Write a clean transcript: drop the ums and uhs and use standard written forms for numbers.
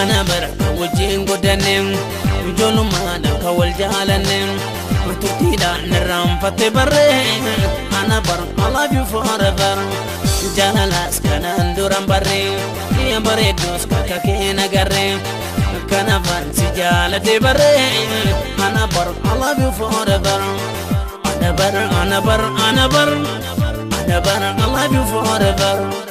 أنا بر وجين قدنم جولو مانا كول جالنم وتوتيدا نرام فتبرين أنا بر I love you forever jalaala skanan duran barre ya bare dos kakena garre kana fansi jalate barre أنا بر I love you forever أنا بر I love you forever